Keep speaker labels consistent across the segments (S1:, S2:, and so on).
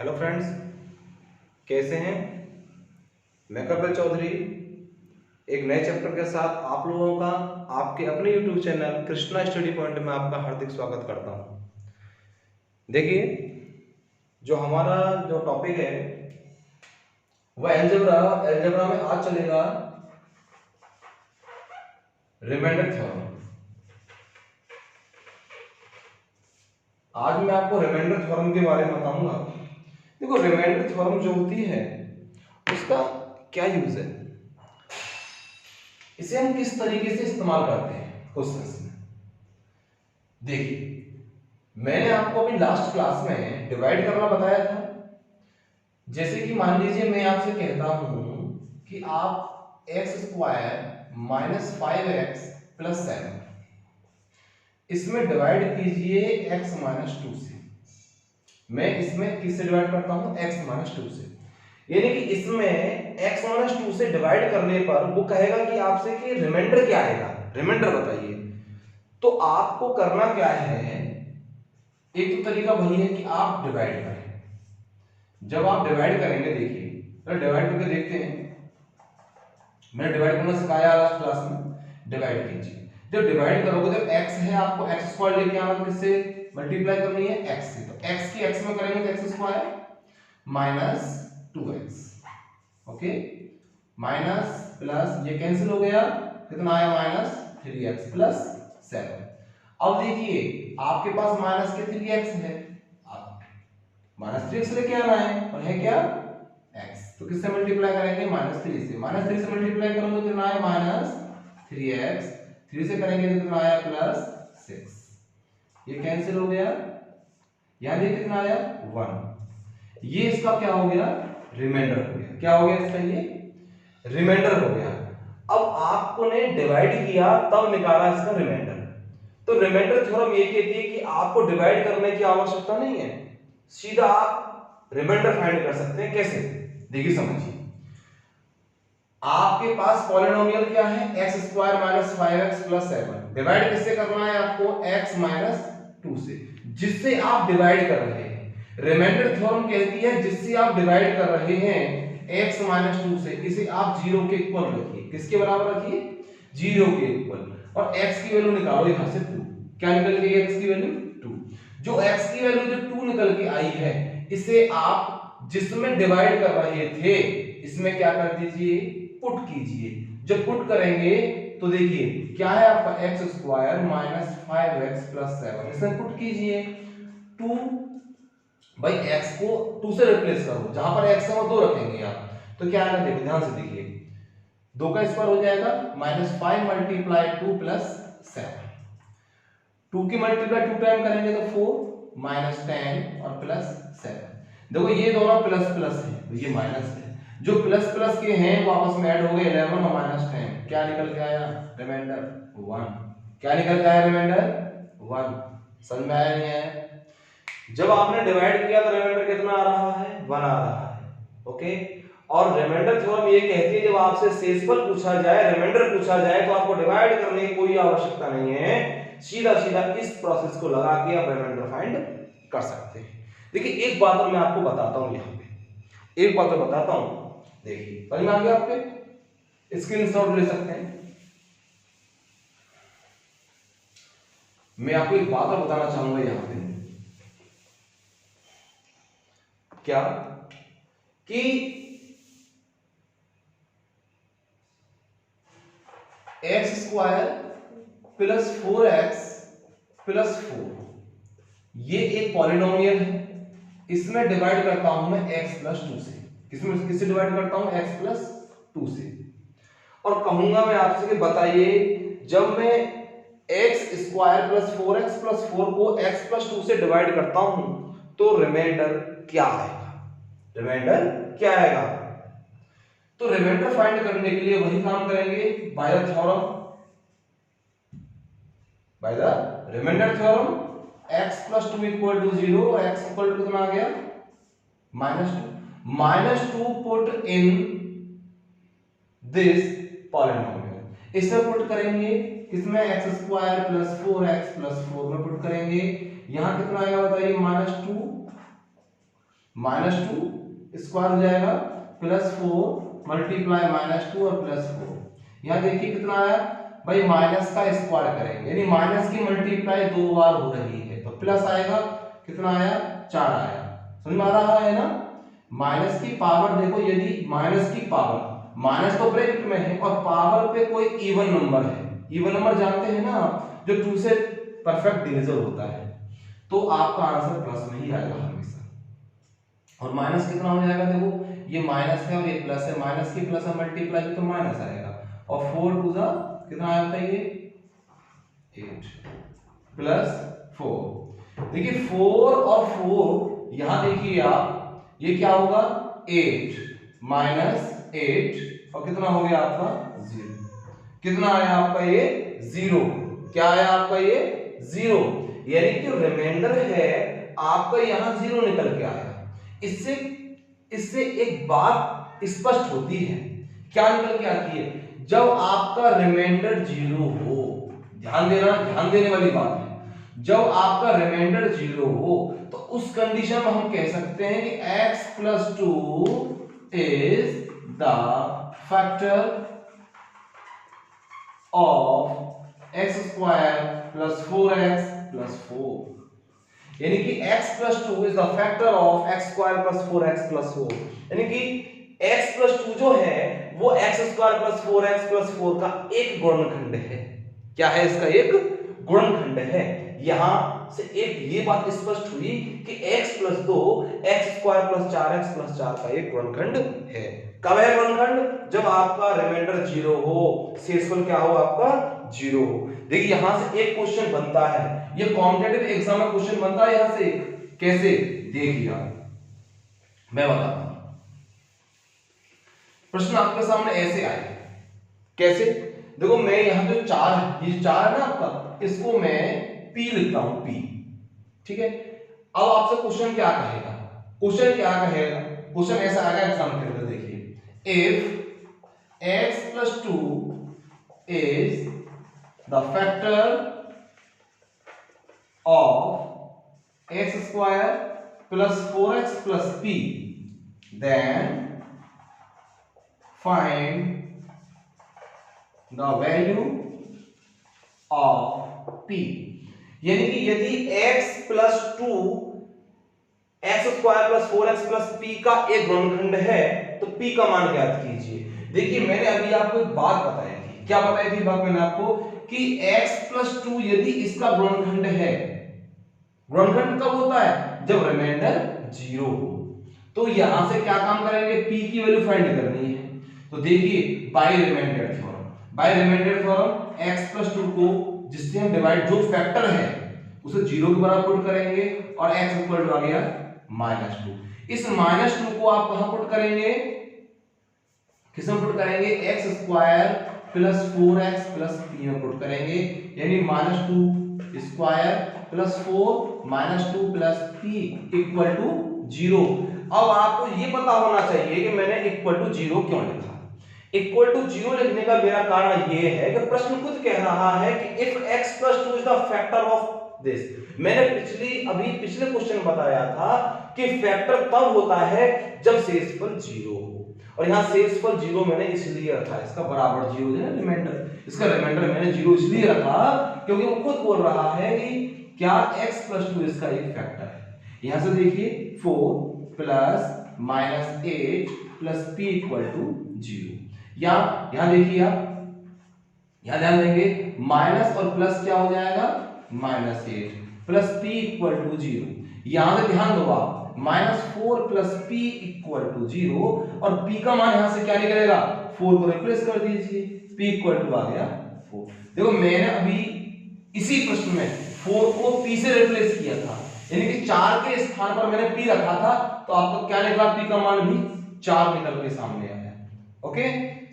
S1: Hello friends, कैसे हैं। मैं कपिल चौधरी एक नए चैप्टर के साथ आप लोगों का आपके अपने YouTube channel Krishna study point में आपका हार्दिक स्वागत करता हूं। देखिए, जो हमारा जो टॉपिक है वह एलजेब्रा में आज चलेगा रिमाइंडर थ्योरम। आज मैं आपको रिमाइंडर थ्योरम के बारे में बताऊंगा। देखो, रिमाइंडर थ्योरम जो होती है उसका क्या यूज है, इसे हम किस तरीके से इस्तेमाल करते हैं क्वेश्चंस में। देखिए, मैंने आपको अभी लास्ट क्लास में डिवाइड करना बताया था। जैसे कि मान लीजिए मैं आपसे कहता हूं कि आप x square minus 5x plus 7 इसमें डिवाइड कीजिए x माइनस 2 से। मैं इसमें किससे डिवाइड करता हूं? x माइनस 2 से। यानी कि इसमें x माइनस 2 से डिवाइड करने पर वो कहेगा कि आपसे कि रिमाइंडर क्या आएगा, रिमाइंडर बताइए। तो आपको करना क्या है, एक तो तरीका वही है कि आप डिवाइड करें। जब आप डिवाइड करेंगे, देखिए तो डिवाइड करके देखते हैं। मैंने डिवाइड करना सिखाया लास्ट क्लास में। डिवाइड कीजिए, जब डिवाइड करोगे तो x है, आपको x स्क्वायर लेके आना, तो किससे मल्टीप्लाई करनी है? x से। तो x की x में करेंगे तो x square minus 2x, okay, minus plus ये कैंसिल हो गया, कितना आया? Minus 3x plus 7। अब देखिए आपके पास माइनस के 3x है, माइनस 3x लेके आना है, और है क्या? x। तो किससे मल्टीप्लाई करेंगे? माइनस 3 से। माइनस 3 से मल्टीप्लाई करोगे तो कितना आया? Minus 3x। 3 से करेंगे तो कितना आया? प्लस 6। ये कैंसिल हो गया, यहां देखिए कितना आया? 1। ये इसका क्या हो गया? रिमाइंडर हो गया। क्या हो गया इसका? ये रिमाइंडर हो गया। अब आपको ने डिवाइड किया तब निकाला इसका रिमाइंडर। तो रिमाइंडर थ्योरम ये कहती है कि आपको डिवाइड करने की आवश्यकता नहीं है, सीधा आप रिमाइंडर फाइंड कर सकते हैं। कैसे? देखिए समझिए, आपके पास पॉलिनोमियल क्या है? x square minus 5x plus 7। Divide किससे करना है आपको? x माइनस 2 से, जिससे आप डिवाइड कर रहे हैं। रिमाइंडर थ्योरम कहती है जिससे आप डिवाइड कर रहे हैं x माइनस 2 से, इसे आप 0 के इक्वल रखिए। किसके बराबर रखिए? 0 के इक्वल। और x की वैल्यू निकालो यहां से 2। क्या निकल गई x की वैल्यू? 2। जो x की वैल्यू जो 2 निकल के आई है, इसे आप जिसमें डिवाइड कर रहे थे इसमें क्या कर दीजिए? पुट कीजिए। जब पुट करेंगे तो देखिए क्या है आपका? x square minus 5x plus 7, इसमें पुट कीजिए 2 भाई। x को 2 से रिप्लेस करो, जहां पर x है वो 2 रखेंगे आप, तो क्या आएगा? देखिए ध्यान से देखिए, 2 का स्क्वायर हो जाएगा माइनस 5 मल्टीप्लाई 2 प्लस 7। 2 की मल्टीप्लाई 2 टाइम करेंगे तो 4 माइनस 10 और प्लस 7। देखो ये दोनों प्लस प्लस है तो ये माइनस है। जो प्लस प्लस के हैं वो आपस में ऐड हो गए 11 और माइनस 10। क्या निकल के आया? रिमाइंडर 1। क्या निकल के आया? रिमाइंडर 1। समझ में आया नहीं आया? जब आपने डिवाइड किया तो रिमाइंडर कितना आ रहा है? 1 आ रहा है, ओके। और रिमाइंडर थ्योरम ये कहती है जब आपसे शेषफल पूछा जाए, रिमाइंडर पूछा जाए, तो आपको डिवाइड करने की कोई आवश्यकता नहीं है, सीधा सीधा इस प्रोसेस को लगा के आप रिमाइंडर फाइंड कर सकते हैं। देखिए एक बात और मैं आपको बताता हूं, यहां पे एक बात और बताता हूं। देखिए समझ में आ गया? आपके स्क्रीनशॉट ले सकते हैं। मैं आपको एक बात और बताना चाहूंगा यहां पे, क्या कि x square plus 4x plus 4 ये एक पॉलिनोमियल है। इसमें डिवाइड करता हूं मैं x प्लस 2 से। किससे डिवाइड करता हूं? x प्लस 2 से। और कहूंगा मैं आपसे कि बताइए, जब मैं x square plus 4x plus 4 को x प्लस 2 से डिवाइड करता हूं तो रिमाइंडर क्या आएगा? रिमाइंडर क्या आएगा? तो रिमाइंडर फाइंड करने के लिए वही काम करेंगे by the theorem, by the remainder theorem. x plus 2 equal to 0 और x इक्वल टू कितना आ गया? -2। -2 पुट इन दिस पॉलिनोमियल। इसमें पुट करेंगे किसमें? x square plus 4x plus 4 में पुट करेंगे। यहां कितना आएगा बताइए? -2 -2 स्क्वायर हो जाएगा +4 मल्टीप्लाई -2 और +4। यहाँ देखिए कितना आया भाई, माइनस का स्क्वायर करेंगे यानी माइनस की मल्टीप्लाई 2 बार हो रही है तो प्लस आएगा, कितना आया 4 आया। समझ में आ रहा है ना। माइनस की पावर देखो, यदि माइनस की पावर, माइनस तो ब्रैकेट में है और पावर पे कोई इवन नंबर है, इवन नंबर जानते हैं ना आप, जो 2 से परफेक्ट डिविजन होता है, तो आपका आंसर प्लस में ही आएगा हमेशा। और माइनस कितना हो जाएगा, देखो ये माइनस है और ये प्लस है, माइनस की प्लस मल्टीप्लाई तो माइनस आएगा, और 4 टू द कितना आया बताइए 8 +4। देखिए 4 और 4 यहां देखिए आप, ये क्या होगा 8 -8 और कितना हो गया आपका 0। कितना आया आपका ये 0, क्या आया आपका ये 0, यानी कि जो रिमाइंडर है आपका यहां 0 निकल के आया। इससे एक बात स्पष्ट होती है, क्या निकल के आती है, जब आपका रिमाइंडर 0 हो, ध्यान देना, ध्यान देने वाली बात है, जब आपका रिमाइंडर 0 हो तो उस कंडीशन में हम कह सकते हैं कि x + 2 is the factor of x² + 4x + 4, यानी कि x + 2 is the factor of x² + 4x + 4, यानी कि x + 2 जो है वो x² + 4x + 4 का एक गुणनखंड है। क्या है, इसका एक गुणनखंड है। यहां से एक ये बात स्पष्ट हुई कि x + 2 x² + 4x + 4 का एक गुणनखंड है। कब है गुणनखंड, जब आपका रिमाइंडर 0 हो, शेषफल क्या हो आपका 0 हो। देखिए यहां से एक क्वेश्चन बनता है, ये कॉम्पिटिटिव एग्जाम में क्वेश्चन बनता है यहां से, कैसे देखिए आप, मैं बताता हूं। प्रश्न आपके सामने ऐसे आए, कैसे, देखो मैं यहां जो 4 है, ये 4 है ना आपका, इसको मैं p लिखता हूं, p, ठीक है। अब आपसे क्वेश्चन क्या कहेगा, क्वेश्चन क्या कहेगा, क्वेश्चन ऐसा आएगा एग्जाम के अंदर, देखिए if x + 2 is the factor of x² + 4x + p, then find the value of p। यानी कि यदि x + 2 x² + 4x + p का एक गुणनखंड है तो p का मान ज्ञात कीजिए। देखिए मैंने अभी आपको एक बात बताई थी, क्या बताई थी बात मैंने आपको, कि x + 2 यदि इसका गुणनखंड है, गुणनखंड कब होता है, जब रिमाइंडर 0 हो। तो यहां से क्या काम करेंगे, p की वैल्यू फाइंड करनी है। तो देखिए by remainder theorem, by remainder theorem x + 2 को जिससे हम डिवाइड, जो फैक्टर है उसे 0 के बराबर पुट करेंगे और x इक्वल टू आ गया -2। इस -2 को आप कहां पुट करेंगे, किसमें पुट करेंगे, x² + 4x + p में पुट करेंगे, यानी -2 स्क्वायर + 4 -2 + p = 0। अब आपको ये पता होना चाहिए कि मैंने =0 क्यों लिखा। =0 लिखने का मेरा कारण ये है कि प्रश्न खुद कह रहा है कि if x + 2 is the factor of this. मैंने पिछले क्वेश्चन बताया था कि फैक्टर तब होता है जब शेषफल 0 हो, और यहां शेषफल 0 मैंने इसलिए रखा, इसका बराबर 0 है रिमाइंडर, इसका रिमाइंडर मैंने 0 इसलिए रखा क्योंकि वो खुद बोल रहा है कि क्या x + 2 इसका एक फैक्टर है। यहां से देखिए 4 + -8 + p = 0। यहां देखिए आप, यहां ध्यान देंगे माइनस और प्लस क्या हो जाएगा, -8 + p = 0। यहां से ध्यान दो आप, -4 + p = 0, और p का मान यहां से क्या निकलेगा, 4 को रिप्लेस कर दीजिए, p = आ गया 4। देखो मैंने अभी इसी प्रश्न में 4 को p से रिप्लेस किया था, यानी कि 4 के स्थान पर मैंने p रखा था, तो आपको क्या निकला, p का मान भी 4 निकल के सामने आया। ओके,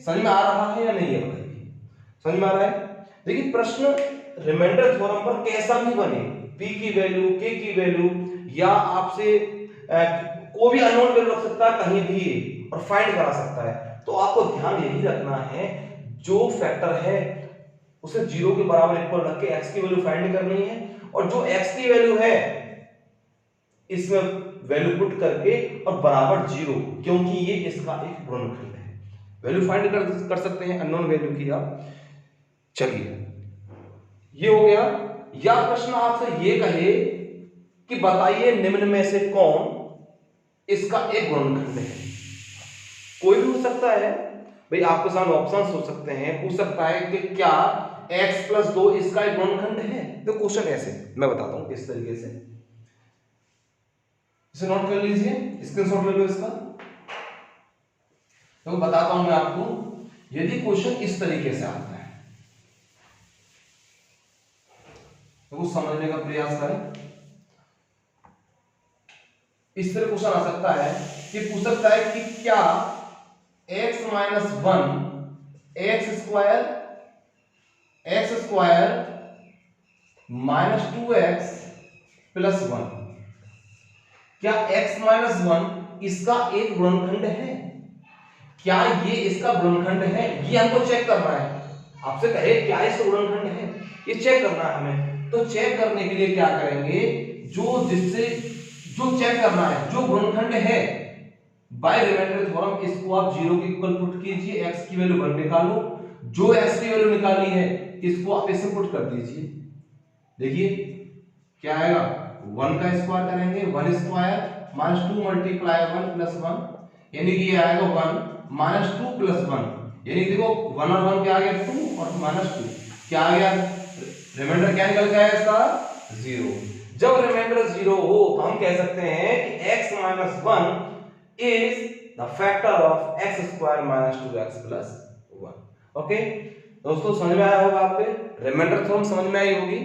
S1: समझ में आ रहा है या नहीं है बताइए, समझ में आ रहा है। देखिए प्रश्न रिमाइंडर थ्योरम पर कैसा भी बने, p की वैल्यू, k की वैल्यू, या आपसे कोई भी अननोन वैल्यू रख सकता है कहीं भी और फाइंड करा सकता है। तो आपको ध्यान यही रखना है, जो फैक्टर है उसे 0 के बराबर इक्वल रख के x की वैल्यू फाइंड करनी है, और जो x की वैल्यू है इसमें वैल्यू पुट करके और बराबर 0, क्योंकि ये इसका एक गुणनखंड है। वैल्यू फाइंड कर सकते हैं अननोन वैल्यू की आप। चलिए ये हो गया। या प्रश्न आपसे ये कहे कि बताइए निम्न में से कौन इसका एक गुणनखंड है। कोई भी हो सकता है भाई, आपके सामने ऑप्शंस हो सकते हैं, पूछ सकता है कि क्या x + 2 इसका एक गुणनखंड है। तो क्वेश्चन ऐसे मैं बताता हूं इस तरीके से, इसे नोट कर लीजिए, स्क्रीनशॉट ले लो इसका। तो बताता हूं मैं आपको, यदि क्वेश्चन इस तरीके से आता है तो कुछ समझने का प्रयास करें। इस तरह क्वेश्चन आ सकता है कि पूछ सकता है कि क्या x - 1 x स्क्वायर -2x + 1, क्या x - 1 इसका एक गुणनखंड है? क्या ये इसका गुणनखंड है? ये हमको चेक करना है। आपसे कहे क्या इसका गुणनखंड है, ये चेक करना है हमें। तो चेक करने के लिए क्या करेंगे, जो चेक करना है, जो गुणनखंड है, बाय रिमाइंडर थ्योरम इसको आप 0 के इक्वल पुट कीजिए, x की वैल्यू 1 निकालो, जो x की वैल्यू निकाली है इसको आप इससे पुट कर दीजिए। देखिए क्या आएगा, 1 का स्क्वायर करेंगे, 1 स्क्वायर -2 × 1 + 1, यानी कि ये आएगा 1 -2 + 1, यानी देखो 1 और 1 क्या आ गया 2 और -2 क्या आ गया, रिमाइंडर क्या निकल गया इसका 0। जब रिमाइंडर 0 हो तो हम कह सकते हैं कि x - 1 is the factor of x square minus 2x plus 1। Okay दोस्तों, समझ में आया होगा आपके, रिमाइंडर थ्योरम समझ में आई होगी।